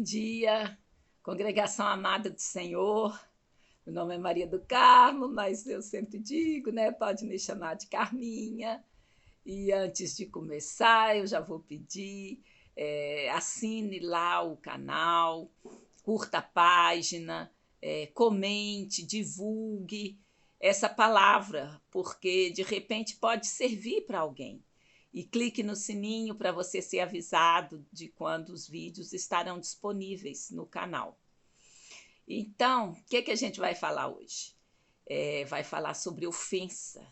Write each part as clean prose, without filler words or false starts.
dia, congregação amada do Senhor. Meu nome é Maria do Carmo, mas eu sempre digo, né? Pode me chamar de Carminha. E antes de começar, eu já vou pedir, assine lá o canal, curta a página, comente, divulgue essa palavra, porque de repente pode servir para alguém. E clique no sininho para você ser avisado de quando os vídeos estarão disponíveis no canal. Então, o que a gente vai falar hoje? Vai falar sobre ofensa.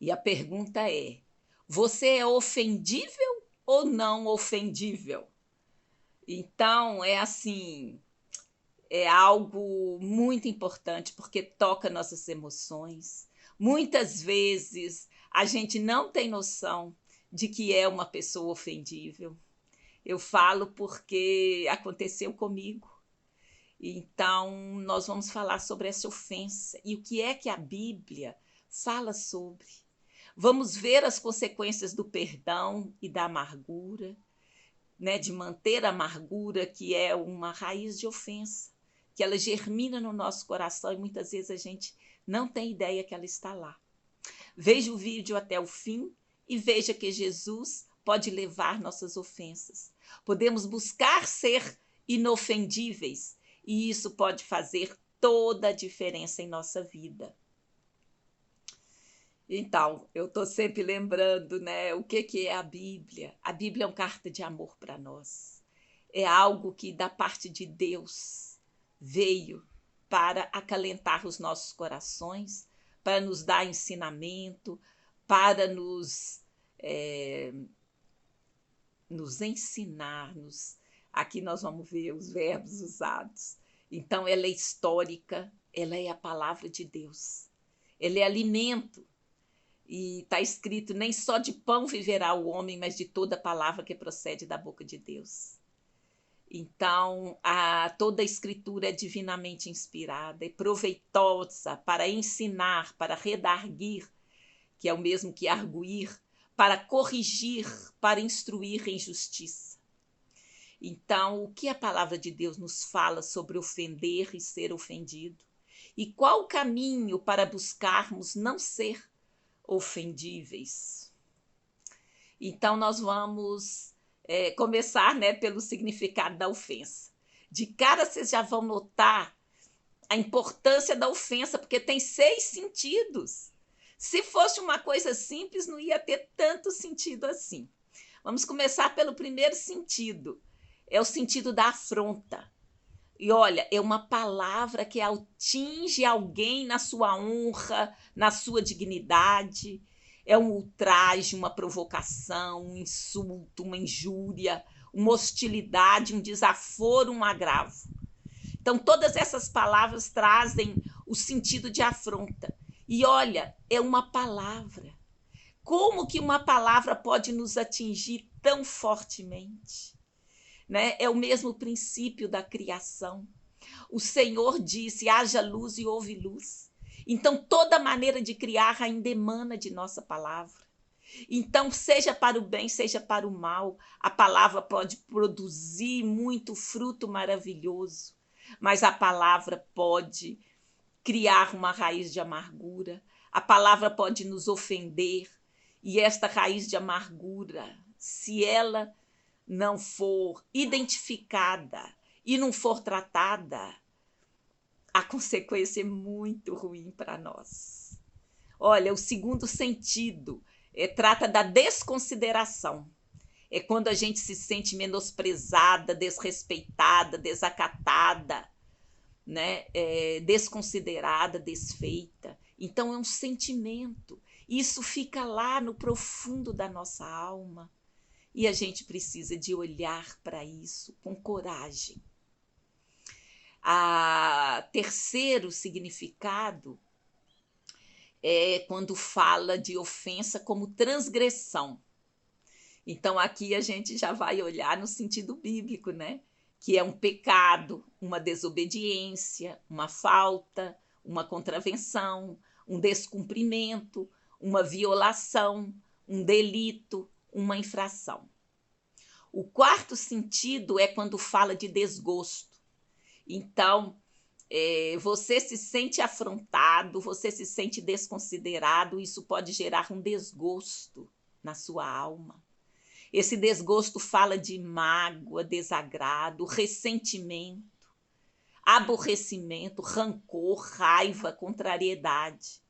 E a pergunta é: você é ofendível ou não ofendível? Então, é assim, é algo muito importante porque toca nossas emoções. Muitas vezes a gente não tem noção de que é uma pessoa ofendível. Eu falo porque aconteceu comigo. Então, nós vamos falar sobre essa ofensa e o que é que a Bíblia fala sobre. Vamos ver as consequências do perdão e da amargura, né, de manter a amargura, que é uma raiz de ofensa, que ela germina no nosso coração e muitas vezes a gente não tem ideia que ela está lá. Veja o vídeo até o fim e veja que Jesus pode levar nossas ofensas. Podemos buscar ser inofendíveis e isso pode fazer toda a diferença em nossa vida. Então, eu estou sempre lembrando, né, o que é a Bíblia. A Bíblia é uma carta de amor para nós. É algo que, da parte de Deus, veio para acalentar os nossos corações, para nos dar ensinamento, para nos ensinar. Aqui nós vamos ver os verbos usados. Então, ela é histórica, ela é a palavra de Deus. Ela é alimento. E está escrito: nem só de pão viverá o homem, mas de toda palavra que procede da boca de Deus. Então, toda a escritura é divinamente inspirada e proveitosa para ensinar, para redarguir, que é o mesmo que arguir, para corrigir, para instruir em justiça. Então, o que a palavra de Deus nos fala sobre ofender e ser ofendido? E qual o caminho para buscarmos não ser ofendíveis? Então, nós vamos começar, né, pelo significado da ofensa. De cara, vocês já vão notar a importância da ofensa, porque tem 6 sentidos. Se fosse uma coisa simples, não ia ter tanto sentido assim. Vamos começar pelo primeiro sentido. É o sentido da afronta. E olha, é uma palavra que atinge alguém na sua honra, na sua dignidade. É um ultraje, uma provocação, um insulto, uma injúria, uma hostilidade, um desaforo, um agravo. Então, todas essas palavras trazem o sentido de afronta. E olha, é uma palavra. Como que uma palavra pode nos atingir tão fortemente? Né? É o mesmo princípio da criação. O Senhor disse: haja luz e houve luz. Então, toda maneira de criar ainda emana de nossa palavra. Então, seja para o bem, seja para o mal, a palavra pode produzir muito fruto maravilhoso, mas a palavra pode criar uma raiz de amargura, a palavra pode nos ofender, e esta raiz de amargura, se ela não for identificada e não for tratada, a consequência é muito ruim para nós. Olha, o segundo sentido trata da desconsideração. É quando a gente se sente menosprezada, desrespeitada, desacatada, né? Desconsiderada, desfeita. Então é um sentimento. Isso fica lá no profundo da nossa alma. E a gente precisa de olhar para isso com coragem. Terceiro significado é quando fala de ofensa como transgressão. Então, aqui a gente já vai olhar no sentido bíblico, né? Que é um pecado, uma desobediência, uma falta, uma contravenção, um descumprimento, uma violação, um delito, uma infração. O quarto sentido é quando fala de desgosto. Então, você se sente afrontado, você se sente desconsiderado, isso pode gerar um desgosto na sua alma. Esse desgosto fala de mágoa, desagrado, ressentimento, aborrecimento, rancor, raiva, contrariedade.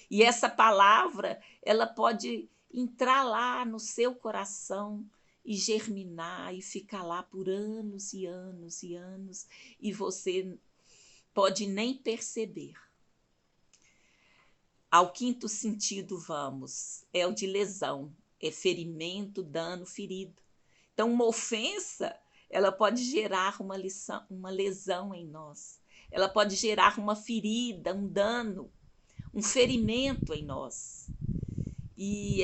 E essa palavra, ela pode entrar lá no seu coração e germinar e ficar lá por anos e anos e anos, e você pode nem perceber. Ao quinto sentido, vamos, é o de lesão, é ferimento, dano, ferida. Então, uma ofensa, ela pode gerar uma lesão em nós. Ela pode gerar uma ferida, um dano, um ferimento em nós. E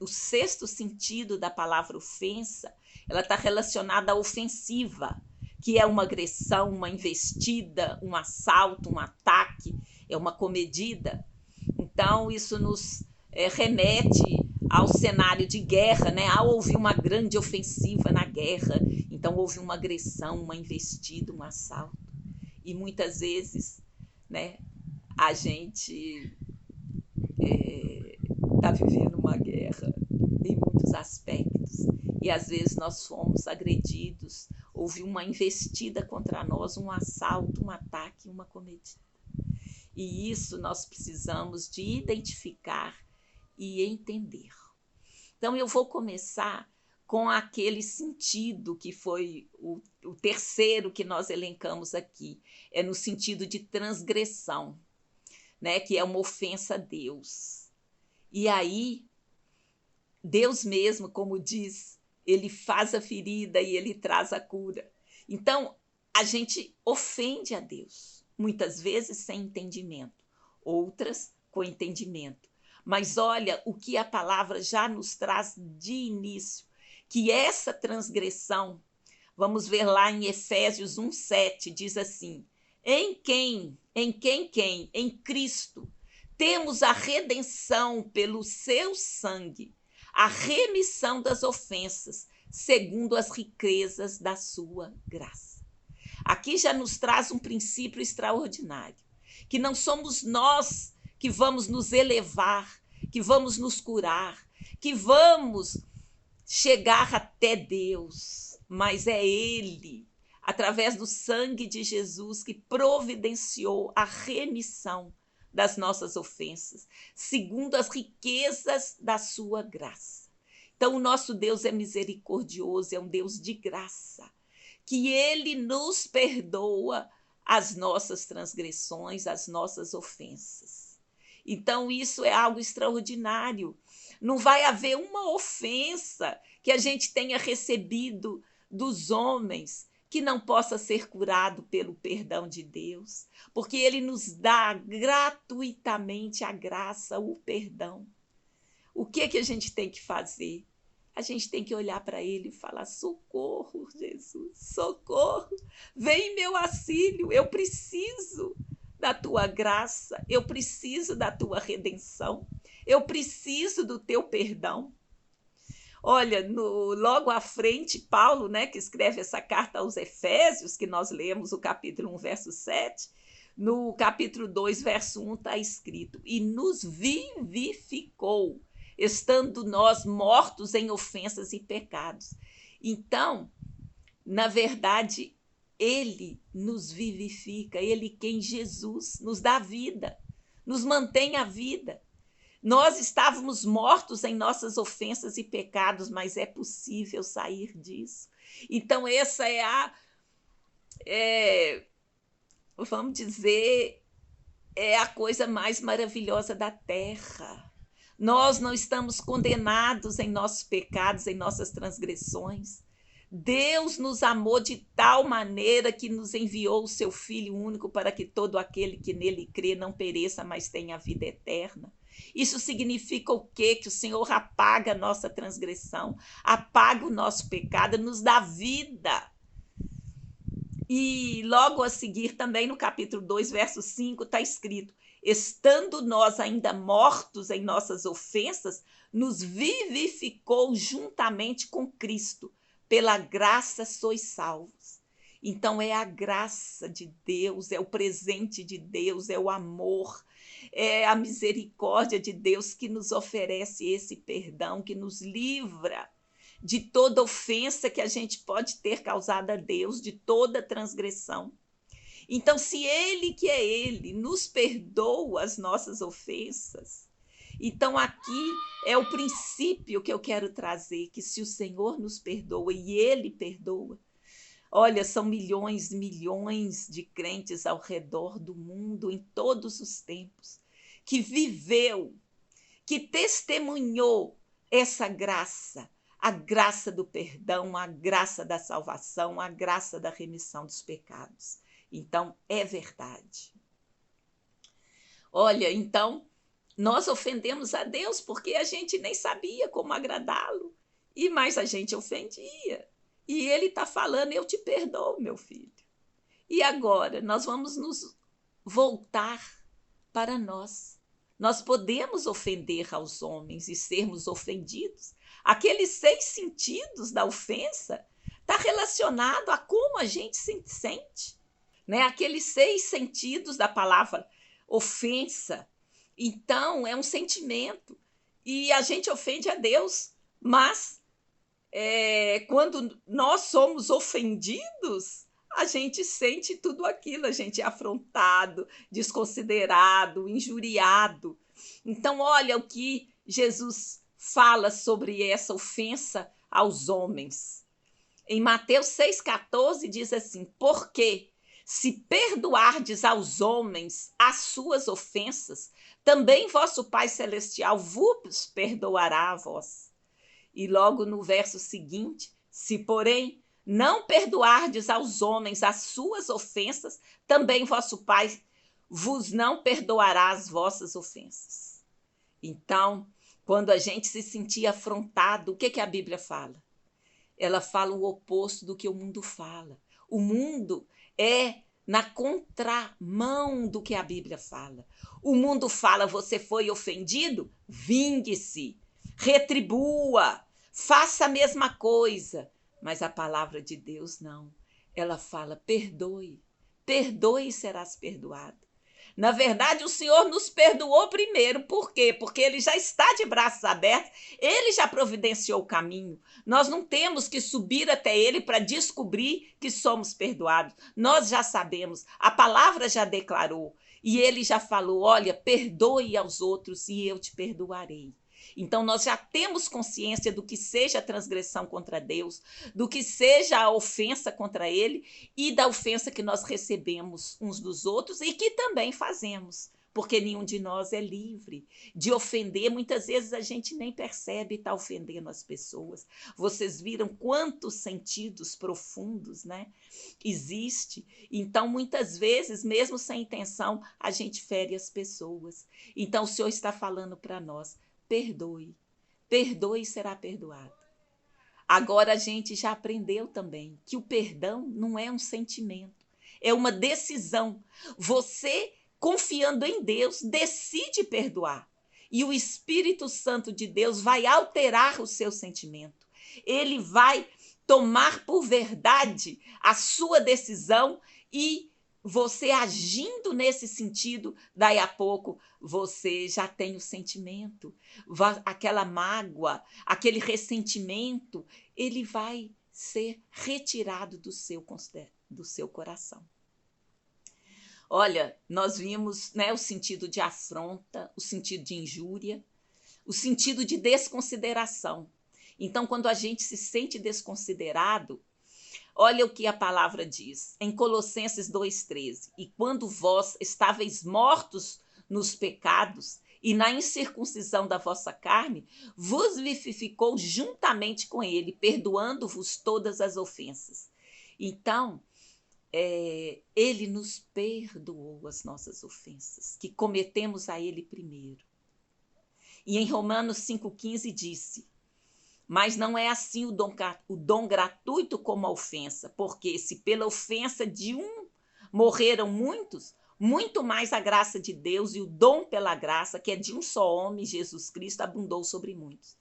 o sexto sentido da palavra ofensa, ela está relacionada à ofensiva, que é uma agressão, uma investida, um assalto, um ataque, é uma comedida. Então, isso nos remete ao cenário de guerra, né? Ao ouvir uma grande ofensiva na guerra, então houve uma agressão, uma investida, um assalto. E muitas vezes, né, a gente está vivendo uma guerra em muitos aspectos. E às vezes nós fomos agredidos, houve uma investida contra nós, um assalto, um ataque, uma comedida. E isso nós precisamos de identificar e entender. Então, eu vou começar com aquele sentido que foi o terceiro que nós elencamos aqui. É no sentido de transgressão, né? Que é uma ofensa a Deus. E aí, Deus mesmo, como diz, ele faz a ferida e ele traz a cura. Então, a gente ofende a Deus, muitas vezes sem entendimento, outras com entendimento. Mas olha o que a palavra já nos traz de início, que essa transgressão, vamos ver lá em Efésios 1:7, diz assim: Em quem? Em Cristo, temos a redenção pelo seu sangue, a remissão das ofensas, segundo as riquezas da sua graça. Aqui já nos traz um princípio extraordinário, que não somos nós que vamos nos elevar, que vamos nos curar, que vamos chegar até Deus, mas é Ele, através do sangue de Jesus, que providenciou a remissão das nossas ofensas, segundo as riquezas da sua graça. Então, o nosso Deus é misericordioso, é um Deus de graça, que Ele nos perdoa as nossas transgressões, as nossas ofensas. Então, isso é algo extraordinário. Não vai haver uma ofensa que a gente tenha recebido dos homens que não possa ser curado pelo perdão de Deus, porque Ele nos dá gratuitamente a graça, o perdão. O que a gente tem que fazer? A gente tem que olhar para Ele e falar: socorro, Jesus, socorro, vem em meu auxílio, eu preciso da tua graça, eu preciso da tua redenção, eu preciso do teu perdão. Olha, logo à frente, Paulo, né, que escreve essa carta aos Efésios, que nós lemos o capítulo 1, verso 7, no capítulo 2, verso 1, está escrito: E nos vivificou, estando nós mortos em ofensas e pecados. Então, na verdade, Ele nos vivifica, Ele quem Jesus nos dá vida, nos mantém a vida. Nós estávamos mortos em nossas ofensas e pecados, mas é possível sair disso. Então, essa vamos dizer, é a coisa mais maravilhosa da terra. Nós não estamos condenados em nossos pecados, em nossas transgressões. Deus nos amou de tal maneira que nos enviou o seu Filho único para que todo aquele que nele crê não pereça, mas tenha a vida eterna. Isso significa o quê? Que o Senhor apaga a nossa transgressão, apaga o nosso pecado, nos dá vida. E logo a seguir, também no capítulo 2, verso 5, está escrito: Estando nós ainda mortos em nossas ofensas, nos vivificou juntamente com Cristo. pela graça sois salvos. Então é a graça de Deus, é o presente de Deus, é o amor, é a misericórdia de Deus que nos oferece esse perdão, que nos livra de toda ofensa que a gente pode ter causado a Deus, de toda transgressão. Então, se Ele, que é Ele, nos perdoa as nossas ofensas, então aqui é o princípio que eu quero trazer, que se o Senhor nos perdoa e Ele perdoa, olha, são milhões, milhões de crentes ao redor do mundo, em todos os tempos, que viveu, que testemunhou essa graça, a graça do perdão, a graça da salvação, a graça da remissão dos pecados. Então, é verdade. Olha, então, nós ofendemos a Deus porque a gente nem sabia como agradá-lo, e mais a gente ofendia. E ele está falando, eu te perdoo, meu filho. E agora, nós vamos nos voltar para nós. Nós podemos ofender aos homens e sermos ofendidos. Aqueles 6 sentidos da ofensa está relacionado a como a gente se sente. Né? Aqueles 6 sentidos da palavra ofensa. Então, é um sentimento. E a gente ofende a Deus, mas quando nós somos ofendidos, a gente sente tudo aquilo, a gente é afrontado, desconsiderado, injuriado. Então, olha o que Jesus fala sobre essa ofensa aos homens. Em Mateus 6,14 diz assim, porque se perdoardes aos homens as suas ofensas, também vosso Pai Celestial vos perdoará a vós. E logo no verso seguinte, se porém não perdoardes aos homens as suas ofensas, também vosso Pai vos não perdoará as vossas ofensas. Então, quando a gente se sentir afrontado, o que a Bíblia fala? Ela fala o oposto do que o mundo fala. O mundo é na contramão do que a Bíblia fala. O mundo fala, você foi ofendido? Vingue-se, retribua, faça a mesma coisa. Mas a palavra de Deus não. Ela fala, perdoe, perdoe e serás perdoado. Na verdade, o Senhor nos perdoou primeiro. Por quê? Porque Ele já está de braços abertos, Ele já providenciou o caminho. Nós não temos que subir até Ele para descobrir que somos perdoados. Nós já sabemos, a palavra já declarou. E Ele já falou, olha, perdoe aos outros e eu te perdoarei. Então, nós já temos consciência do que seja a transgressão contra Deus, do que seja a ofensa contra Ele e da ofensa que nós recebemos uns dos outros e que também fazemos, porque nenhum de nós é livre de ofender. Muitas vezes a gente nem percebe estar ofendendo as pessoas. Vocês viram quantos sentidos profundos, né, existe? Então, muitas vezes, mesmo sem intenção, a gente fere as pessoas. Então, o Senhor está falando para nós, perdoe, perdoe e será perdoado. Agora a gente já aprendeu também que o perdão não é um sentimento, é uma decisão. Você, confiando em Deus, decide perdoar. E o Espírito Santo de Deus vai alterar o seu sentimento. Ele vai tomar por verdade a sua decisão e você agindo nesse sentido, daí a pouco você já tem o sentimento, aquela mágoa, aquele ressentimento, ele vai ser retirado do seu coração. Olha, nós vimos, né, o sentido de afronta, o sentido de injúria, o sentido de desconsideração. Então, quando a gente se sente desconsiderado, olha o que a palavra diz em Colossenses 2,13. E quando vós estáveis mortos nos pecados e na incircuncisão da vossa carne, vos vivificou juntamente com ele, perdoando-vos todas as ofensas. Então, ele nos perdoou as nossas ofensas, que cometemos a ele primeiro. E em Romanos 5,15 disse, mas não é assim o dom gratuito como a ofensa, porque se pela ofensa de um morreram muitos, muito mais a graça de Deus e o dom pela graça, que é de um só homem, Jesus Cristo, abundou sobre muitos.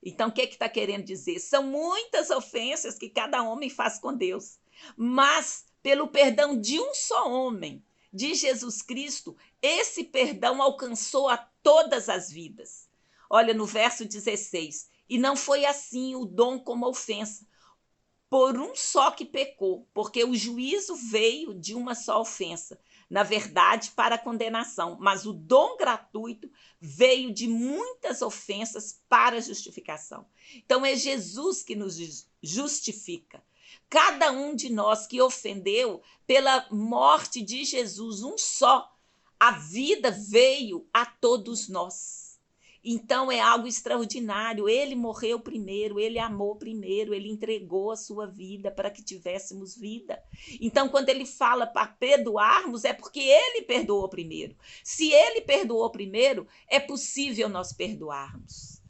Então, o que está querendo dizer? São muitas ofensas que cada homem faz com Deus, mas pelo perdão de um só homem, de Jesus Cristo, esse perdão alcançou a todas as vidas. Olha no verso 16, e não foi assim o dom como a ofensa, por um só que pecou, porque o juízo veio de uma só ofensa, na verdade, para a condenação, mas o dom gratuito veio de muitas ofensas para a justificação. Então, é Jesus que nos justifica. Cada um de nós que ofendeu, pela morte de Jesus, um só, a vida veio a todos nós. Então é algo extraordinário. Ele morreu primeiro, ele amou primeiro, ele entregou a sua vida para que tivéssemos vida. Então, quando ele fala para perdoarmos, é porque ele perdoou primeiro. Se ele perdoou primeiro, é possível nós perdoarmos.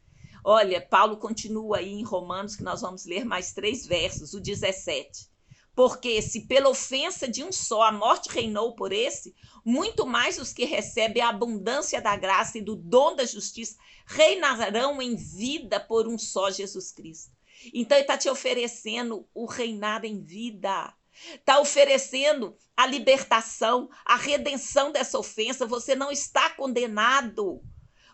Olha, Paulo continua aí em Romanos, que nós vamos ler mais 3 versos, o 17. Porque se pela ofensa de um só a morte reinou por esse, muito mais os que recebem a abundância da graça e do dom da justiça reinarão em vida por um só Jesus Cristo. Então ele está te oferecendo o reinar em vida. Está oferecendo a libertação, a redenção dessa ofensa. Você não está condenado,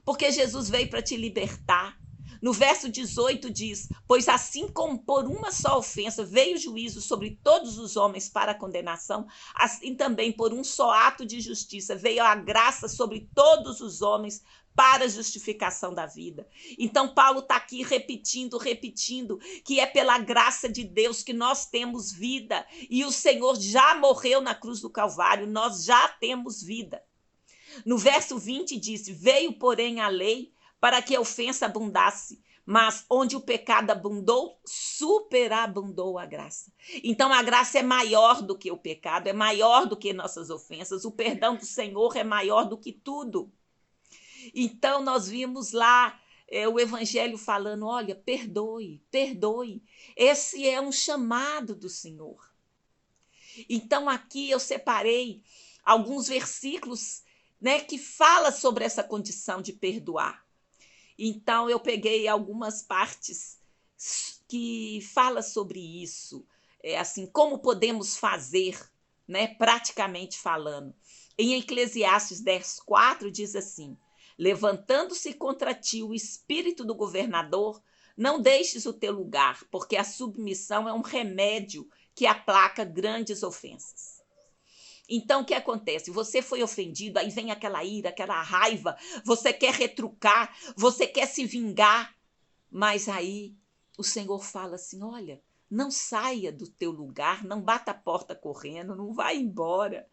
porque Jesus veio para te libertar. No verso 18 diz, pois assim como por uma só ofensa veio o juízo sobre todos os homens para a condenação, assim também por um só ato de justiça veio a graça sobre todos os homens para a justificação da vida. Então Paulo está aqui repetindo, que é pela graça de Deus que nós temos vida, e o Senhor já morreu na cruz do Calvário, nós já temos vida. No verso 20 diz, veio porém a lei para que a ofensa abundasse, mas onde o pecado abundou, superabundou a graça. Então a graça é maior do que o pecado, é maior do que nossas ofensas, o perdão do Senhor é maior do que tudo. Então nós vimos lá o evangelho falando, olha, perdoe, perdoe. Esse é um chamado do Senhor. Então aqui eu separei alguns versículos, né, que fala sobre essa condição de perdoar. Então, eu peguei algumas partes que fala sobre isso, assim, como podemos fazer, né, praticamente falando. Em Eclesiastes 10:4 diz assim, levantando-se contra ti o espírito do governador, não deixes o teu lugar, porque a submissão é um remédio que aplaca grandes ofensas. Então, o que acontece? Você foi ofendido, aí vem aquela ira, aquela raiva, você quer retrucar, você quer se vingar, mas aí o Senhor fala assim, olha, não saia do teu lugar, não bata a porta correndo, não vai embora.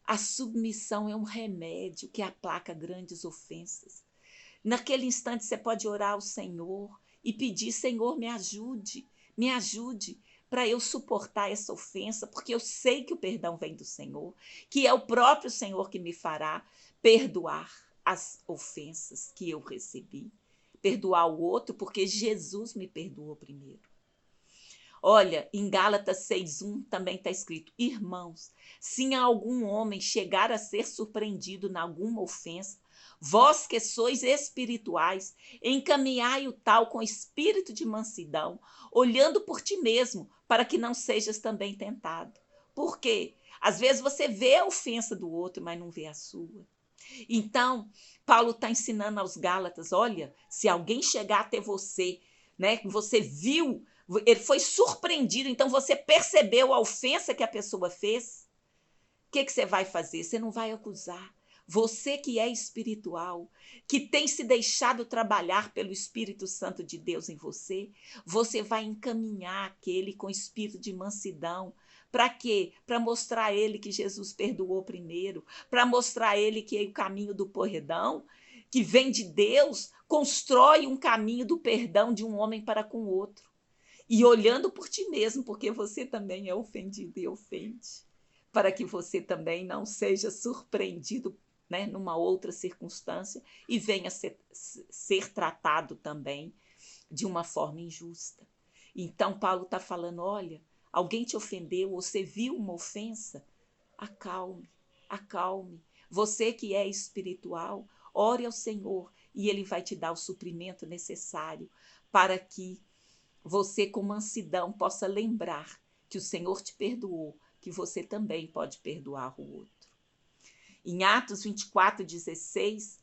A submissão é um remédio que aplaca grandes ofensas. Naquele instante você pode orar ao Senhor e pedir, Senhor, me ajude para eu suportar essa ofensa, porque eu sei que o perdão vem do Senhor, que é o próprio Senhor que me fará perdoar as ofensas que eu recebi, perdoar o outro, porque Jesus me perdoou primeiro. Olha, em Gálatas 6:1 também está escrito, irmãos, se algum homem chegar a ser surpreendido em alguma ofensa, vós que sois espirituais, encaminhai o tal com espírito de mansidão, olhando por ti mesmo, para que não sejas também tentado. Por quê? Às vezes você vê a ofensa do outro, mas não vê a sua. Então, Paulo está ensinando aos Gálatas, olha, se alguém chegar até você, né, você viu, ele foi surpreendido, então você percebeu a ofensa que a pessoa fez, o que você vai fazer? Você não vai acusar. Você que é espiritual, que tem se deixado trabalhar pelo Espírito Santo de Deus em você, você vai encaminhar aquele com espírito de mansidão. Para quê? Para mostrar a ele que Jesus perdoou primeiro, para mostrar a ele que é o caminho do perdão, que vem de Deus, constrói um caminho do perdão de um homem para com o outro. E olhando por ti mesmo, porque você também é ofendido e ofende, para que você também não seja surpreendido, né, numa outra circunstância e venha ser tratado também de uma forma injusta. Então, Paulo está falando, olha, alguém te ofendeu, você viu uma ofensa? Acalme, acalme. Você que é espiritual, ore ao Senhor e Ele vai te dar o suprimento necessário para que você, com mansidão, possa lembrar que o Senhor te perdoou, que você também pode perdoar o outro. Em Atos 24:16,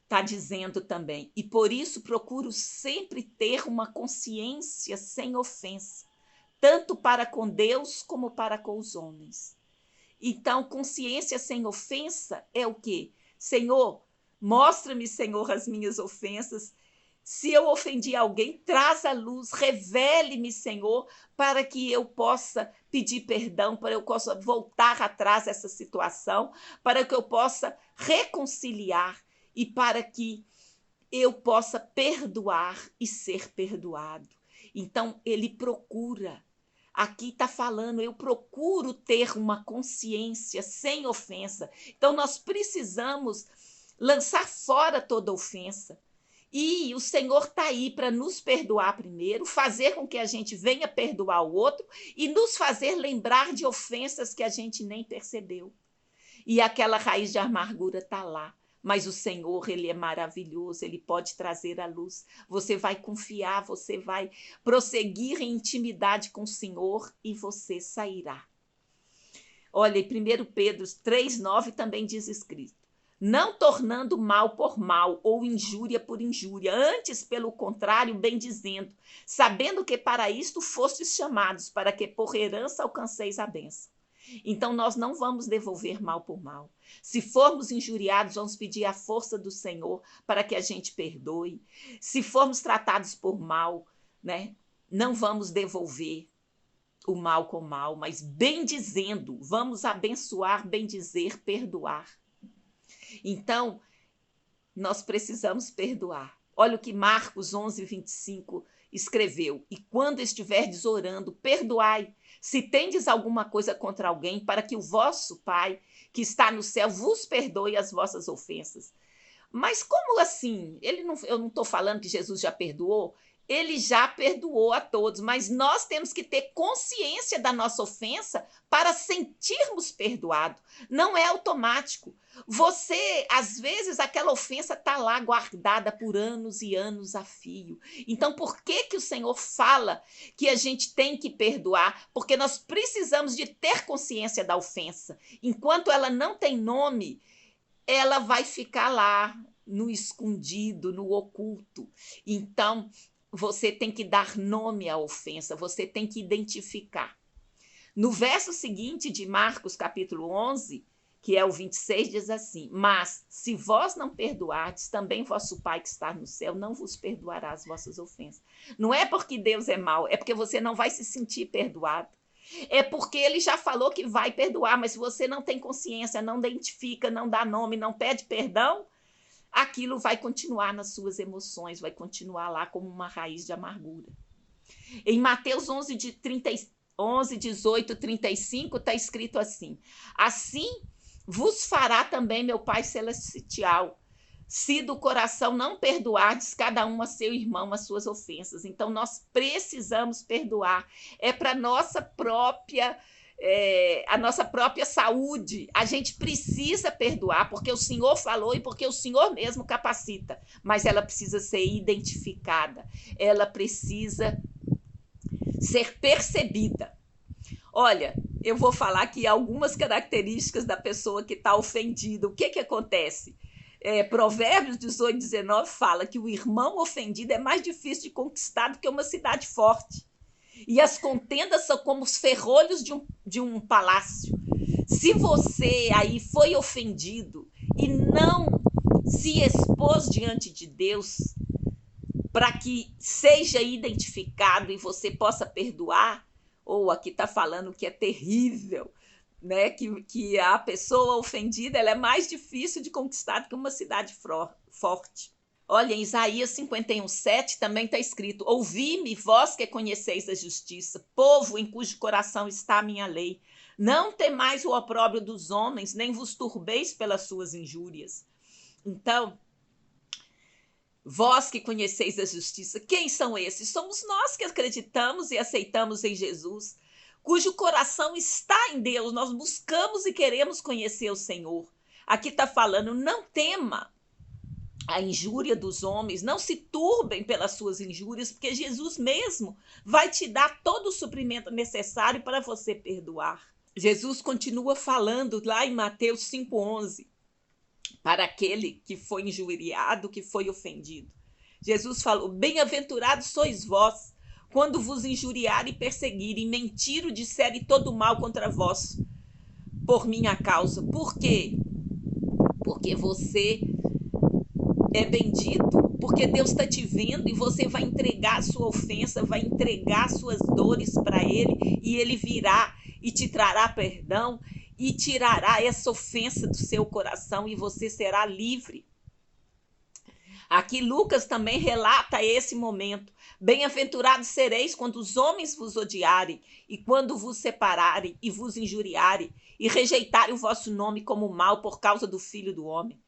está dizendo também: e por isso procuro sempre ter uma consciência sem ofensa, tanto para com Deus como para com os homens. Então, consciência sem ofensa é o quê? Senhor, mostra-me, Senhor, as minhas ofensas. Se eu ofendi alguém, traz à luz, revele-me, Senhor, para que eu possa pedir perdão, para eu possa voltar atrás dessa situação, para que eu possa reconciliar e para que eu possa perdoar e ser perdoado. Então, ele procura. Aqui está falando, eu procuro ter uma consciência sem ofensa. Então, nós precisamos lançar fora toda ofensa. E o Senhor está aí para nos perdoar primeiro, fazer com que a gente venha perdoar o outro e nos fazer lembrar de ofensas que a gente nem percebeu. E aquela raiz de amargura está lá. Mas o Senhor, ele é maravilhoso, ele pode trazer a luz. Você vai confiar, você vai prosseguir em intimidade com o Senhor e você sairá. Olha, em 1 Pedro 3:9 também diz escrito: não tornando mal por mal ou injúria por injúria, antes, pelo contrário, bem dizendo, sabendo que para isto fostes chamados, para que por herança alcanceis a bênção. Então, nós não vamos devolver mal por mal. Se formos injuriados, vamos pedir a força do Senhor para que a gente perdoe. Se formos tratados por mal, né, não vamos devolver o mal com mal, mas bem dizendo, vamos abençoar, bem dizer, perdoar. Então, nós precisamos perdoar. Olha o que Marcos 11:25 escreveu: e quando estiverdes orando, perdoai, se tendes alguma coisa contra alguém, para que o vosso Pai, que está no céu, vos perdoe as vossas ofensas. Mas como assim? Eu não estou falando que Jesus já perdoou. Ele já perdoou a todos, mas nós temos que ter consciência da nossa ofensa para sentirmos perdoado. Não é automático. Você, às vezes, aquela ofensa está lá guardada por anos e anos a fio. Então, por que o Senhor fala que a gente tem que perdoar? Porque nós precisamos de ter consciência da ofensa. Enquanto ela não tem nome, ela vai ficar lá no escondido, no oculto. Então, você tem que dar nome à ofensa, você tem que identificar. No verso seguinte de Marcos, capítulo 11, que é o 26, diz assim: mas se vós não perdoardes, também vosso Pai que está no céu não vos perdoará as vossas ofensas. Não é porque Deus é mau, é porque você não vai se sentir perdoado. É porque ele já falou que vai perdoar, mas se você não tem consciência, não identifica, não dá nome, não pede perdão, aquilo vai continuar nas suas emoções, vai continuar lá como uma raiz de amargura. Em Mateus 11, 18, 35, está escrito assim: assim vos fará também meu Pai Celestial, se do coração não perdoardes cada um a seu irmão as suas ofensas. Então, nós precisamos perdoar. É para a nossa própria saúde. A gente precisa perdoar, porque o Senhor falou e porque o Senhor mesmo capacita. Mas ela precisa ser identificada. Ela precisa ser percebida. Olha, eu vou falar aqui algumas características da pessoa que está ofendida. O que acontece? Provérbios 18:19 fala que o irmão ofendido é mais difícil de conquistar do que uma cidade forte. E as contendas são como os ferrolhos de um palácio. Se você aí foi ofendido e não se expôs diante de Deus para que seja identificado e você possa perdoar, ou aqui está falando que é terrível, né? Que a pessoa ofendida ela é mais difícil de conquistar do que uma cidade forte. Olha, em Isaías 51:7 também está escrito: ouvi-me, vós que conheceis a justiça, povo em cujo coração está a minha lei. Não temais o opróbrio dos homens, nem vos turbeis pelas suas injúrias. Então, vós que conheceis a justiça, quem são esses? Somos nós que acreditamos e aceitamos em Jesus, cujo coração está em Deus. Nós buscamos e queremos conhecer o Senhor. Aqui está falando: não tema a injúria dos homens, não se turbem pelas suas injúrias, porque Jesus mesmo vai te dar todo o suprimento necessário para você perdoar. Jesus continua falando lá em Mateus 5,11, para aquele que foi injuriado, que foi ofendido. Jesus falou: bem-aventurados sois vós, quando vos injuriarem e perseguirem, mentirem, disserem todo mal contra vós, por minha causa. Por quê? Porque você é bendito, porque Deus está te vendo e você vai entregar a sua ofensa, vai entregar suas dores para Ele, e Ele virá e te trará perdão e tirará essa ofensa do seu coração e você será livre. Aqui Lucas também relata esse momento. Bem-aventurados sereis quando os homens vos odiarem e quando vos separarem e vos injuriarem e rejeitarem o vosso nome como mal por causa do Filho do Homem.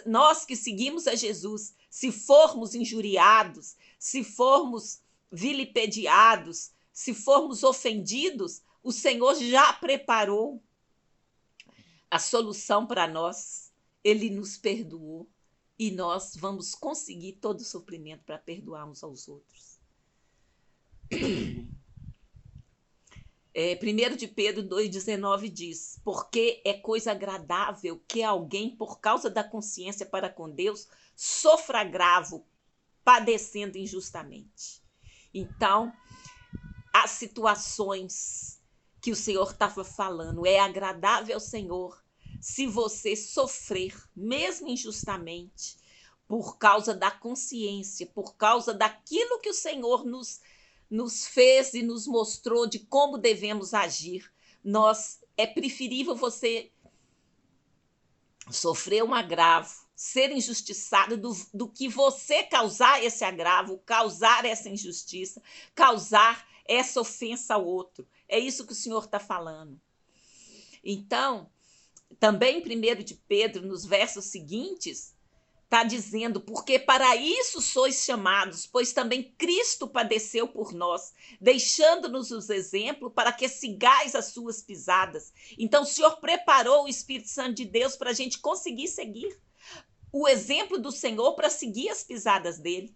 Nós que seguimos a Jesus, se formos injuriados, se formos vilipediados, se formos ofendidos, o Senhor já preparou a solução para nós. Ele nos perdoou e nós vamos conseguir todo o sofrimento para perdoar uns aos outros. 1 de Pedro 2,19 diz: porque é coisa agradável que alguém, por causa da consciência para com Deus, sofra agravo, padecendo injustamente. Então, as situações que o Senhor estava falando, é agradável ao Senhor se você sofrer, mesmo injustamente, por causa da consciência, por causa daquilo que o Senhor nos fez e nos mostrou de como devemos agir. É preferível você sofrer um agravo, ser injustiçado, do que você causar esse agravo, causar essa injustiça, causar essa ofensa ao outro. É isso que o Senhor está falando. Então, também em 1 de Pedro, nos versos seguintes, está dizendo: porque para isso sois chamados, pois também Cristo padeceu por nós, deixando-nos os exemplos para que sigais as suas pisadas. Então o Senhor preparou o Espírito Santo de Deus para a gente conseguir seguir o exemplo do Senhor, para seguir as pisadas dele.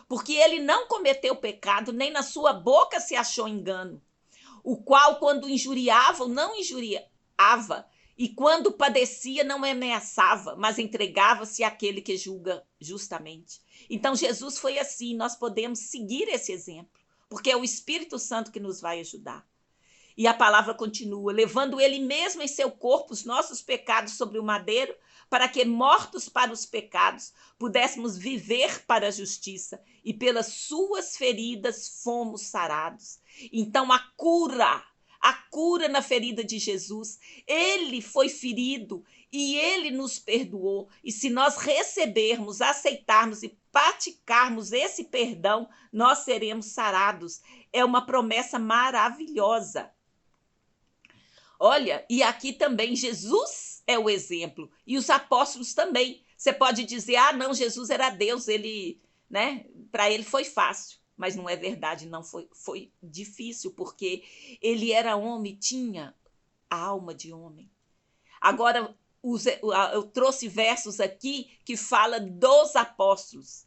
Porque ele não cometeu pecado, nem na sua boca se achou engano, o qual, quando injuriavam, não injuriava, e quando padecia, não ameaçava, mas entregava-se àquele que julga justamente. Então, Jesus foi assim, nós podemos seguir esse exemplo, porque é o Espírito Santo que nos vai ajudar. E a palavra continua: levando ele mesmo em seu corpo os nossos pecados sobre o madeiro, para que, mortos para os pecados, pudéssemos viver para a justiça, e pelas suas feridas fomos sarados. Então, a cura na ferida de Jesus. Ele foi ferido e ele nos perdoou. E se nós recebermos, aceitarmos e praticarmos esse perdão, nós seremos sarados. É uma promessa maravilhosa. Olha, e aqui também Jesus é o exemplo, e os apóstolos também. Você pode dizer: ah, não, Jesus era Deus, para ele foi fácil. Mas não é verdade, não foi difícil, porque ele era homem, tinha a alma de homem. Agora, eu trouxe versos aqui que fala dos apóstolos.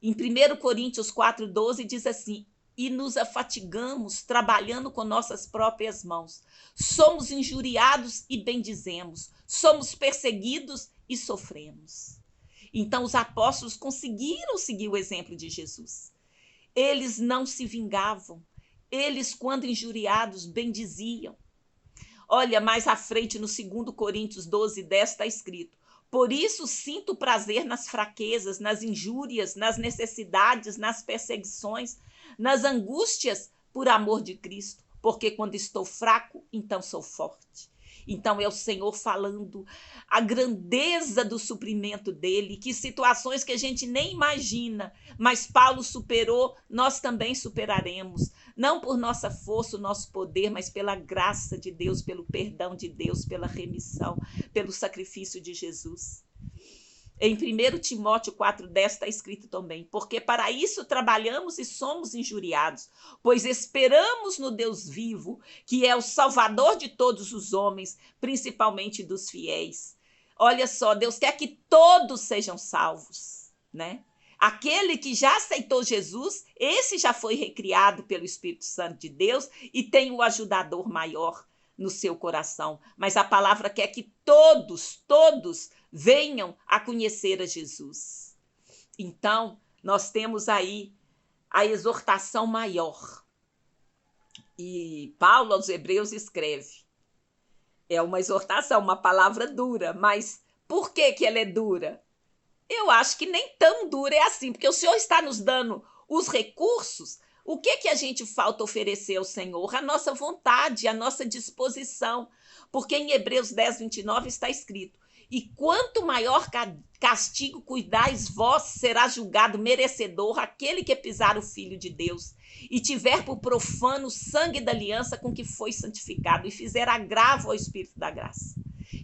Em 1 Coríntios 4,12 diz assim: e nos afatigamos trabalhando com nossas próprias mãos. Somos injuriados e bendizemos. Somos perseguidos e sofremos. Então, os apóstolos conseguiram seguir o exemplo de Jesus. Eles não se vingavam. Eles, quando injuriados, bendiziam. Olha, mais à frente, no 2 Coríntios 12:10, está escrito: por isso sinto prazer nas fraquezas, nas injúrias, nas necessidades, nas perseguições, nas angústias, por amor de Cristo, porque quando estou fraco, então sou forte. Então é o Senhor falando a grandeza do suprimento dele, que situações que a gente nem imagina, mas Paulo superou, nós também superaremos. Não por nossa força, o nosso poder, mas pela graça de Deus, pelo perdão de Deus, pela remissão, pelo sacrifício de Jesus. Em 1 Timóteo 4,10 está escrito também: porque para isso trabalhamos e somos injuriados, pois esperamos no Deus vivo, que é o Salvador de todos os homens, principalmente dos fiéis. Olha só, Deus quer que todos sejam salvos. né? Aquele que já aceitou Jesus, esse já foi recriado pelo Espírito Santo de Deus e tem o ajudador maior no seu coração. Mas a palavra quer que todos venham a conhecer a Jesus. Então, nós temos aí a exortação maior. E Paulo aos Hebreus escreve. É uma exortação, uma palavra dura, mas por que ela é dura? Eu acho que nem tão dura é assim, porque o Senhor está nos dando os recursos. O que a gente falta oferecer ao Senhor? A nossa vontade, a nossa disposição. Porque em Hebreus 10, 29 está escrito: e quanto maior castigo cuidais vós, será julgado merecedor aquele que pisar o Filho de Deus e tiver por profano o sangue da aliança com que foi santificado e fizer agravo ao Espírito da graça.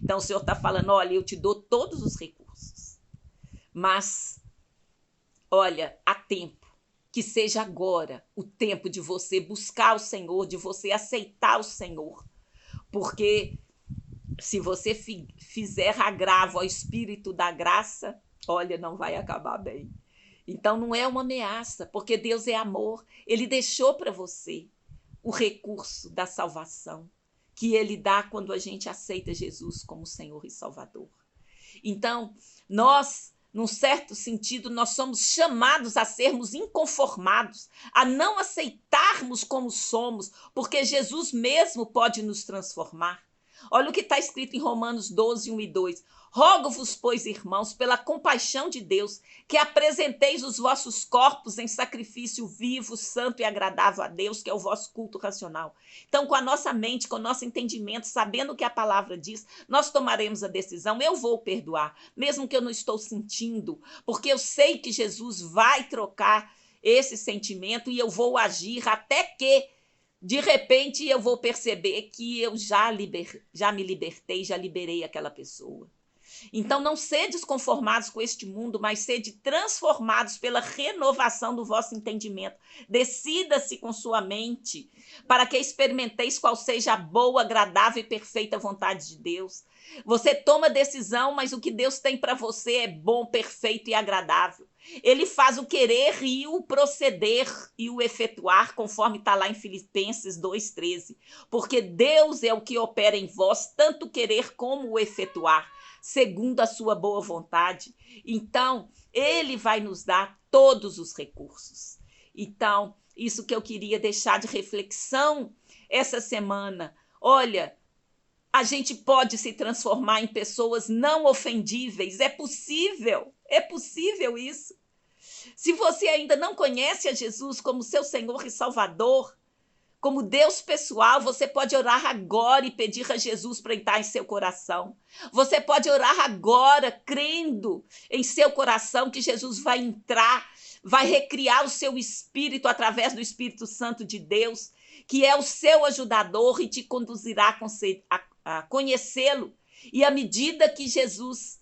Então o Senhor está falando, olha, eu te dou todos os recursos. Mas, olha, há tempo, que seja agora o tempo de você buscar o Senhor, de você aceitar o Senhor. Porque se você fizer agravo ao Espírito da graça, olha, não vai acabar bem. Então não é uma ameaça, porque Deus é amor. Ele deixou para você o recurso da salvação, que ele dá quando a gente aceita Jesus como Senhor e Salvador. Então, nós, num certo sentido, nós somos chamados a sermos inconformados, a não aceitarmos como somos, porque Jesus mesmo pode nos transformar. Olha o que está escrito em Romanos 12, 1 e 2. Rogo-vos, pois, irmãos, pela compaixão de Deus, que apresenteis os vossos corpos em sacrifício vivo, santo e agradável a Deus, que é o vosso culto racional. Então, com a nossa mente, com o nosso entendimento, sabendo o que a palavra diz, nós tomaremos a decisão, eu vou perdoar, mesmo que eu não estou sentindo, porque eu sei que Jesus vai trocar esse sentimento e eu vou agir até que, de repente, eu vou perceber que eu já me libertei, já liberei aquela pessoa. Então, não sedes conformados com este mundo, mas sede transformados pela renovação do vosso entendimento. Decida-se com sua mente, para que experimenteis qual seja a boa, agradável e perfeita vontade de Deus. Você toma decisão, mas o que Deus tem para você é bom, perfeito e agradável. Ele faz o querer e o proceder e o efetuar, conforme está lá em Filipenses 2,13. Porque Deus é o que opera em vós, tanto o querer como o efetuar, segundo a sua boa vontade. Então, ele vai nos dar todos os recursos. Então, isso que eu queria deixar de reflexão essa semana. Olha, a gente pode se transformar em pessoas não ofendíveis. É possível isso. Se você ainda não conhece a Jesus como seu Senhor e Salvador, como Deus pessoal, você pode orar agora e pedir a Jesus para entrar em seu coração. Você pode orar agora, crendo em seu coração que Jesus vai entrar, vai recriar o seu espírito através do Espírito Santo de Deus, que é o seu ajudador e te conduzirá a conhecê-lo. E à medida que Jesus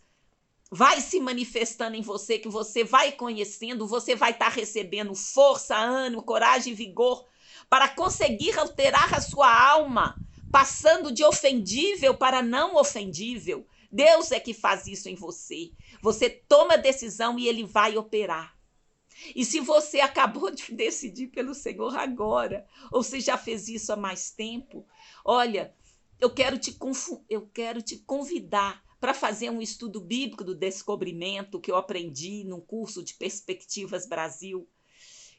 vai se manifestando em você, que você vai conhecendo, você vai estar recebendo força, ânimo, coragem e vigor para conseguir alterar a sua alma, passando de ofendível para não ofendível. Deus é que faz isso em você. Você toma a decisão e ele vai operar. E se você acabou de decidir pelo Senhor agora, ou você já fez isso há mais tempo, olha, eu quero te convidar para fazer um estudo bíblico do descobrimento que eu aprendi num curso de Perspectivas Brasil.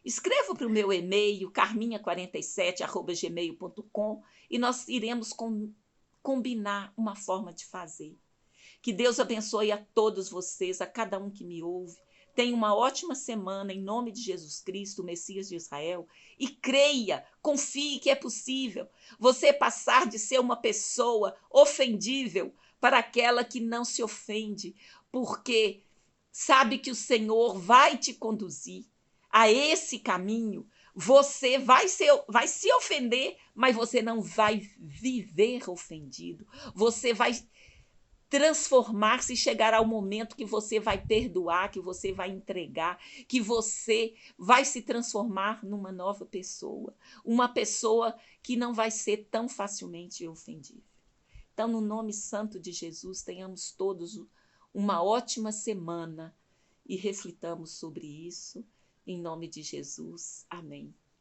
Escreva para o meu e-mail, carminha47@gmail.com, e nós iremos combinar uma forma de fazer. Que Deus abençoe a todos vocês, a cada um que me ouve. Tenha uma ótima semana em nome de Jesus Cristo, o Messias de Israel. E creia, confie que é possível você passar de ser uma pessoa ofendível para aquela que não se ofende, porque sabe que o Senhor vai te conduzir a esse caminho. Você vai se ofender, mas você não vai viver ofendido. Você vai transformar-se e chegar ao momento que você vai perdoar, que você vai entregar, que você vai se transformar numa nova pessoa, uma pessoa que não vai ser tão facilmente ofendível. Então, no nome santo de Jesus, tenhamos todos uma ótima semana e reflitamos sobre isso. Em nome de Jesus. Amém.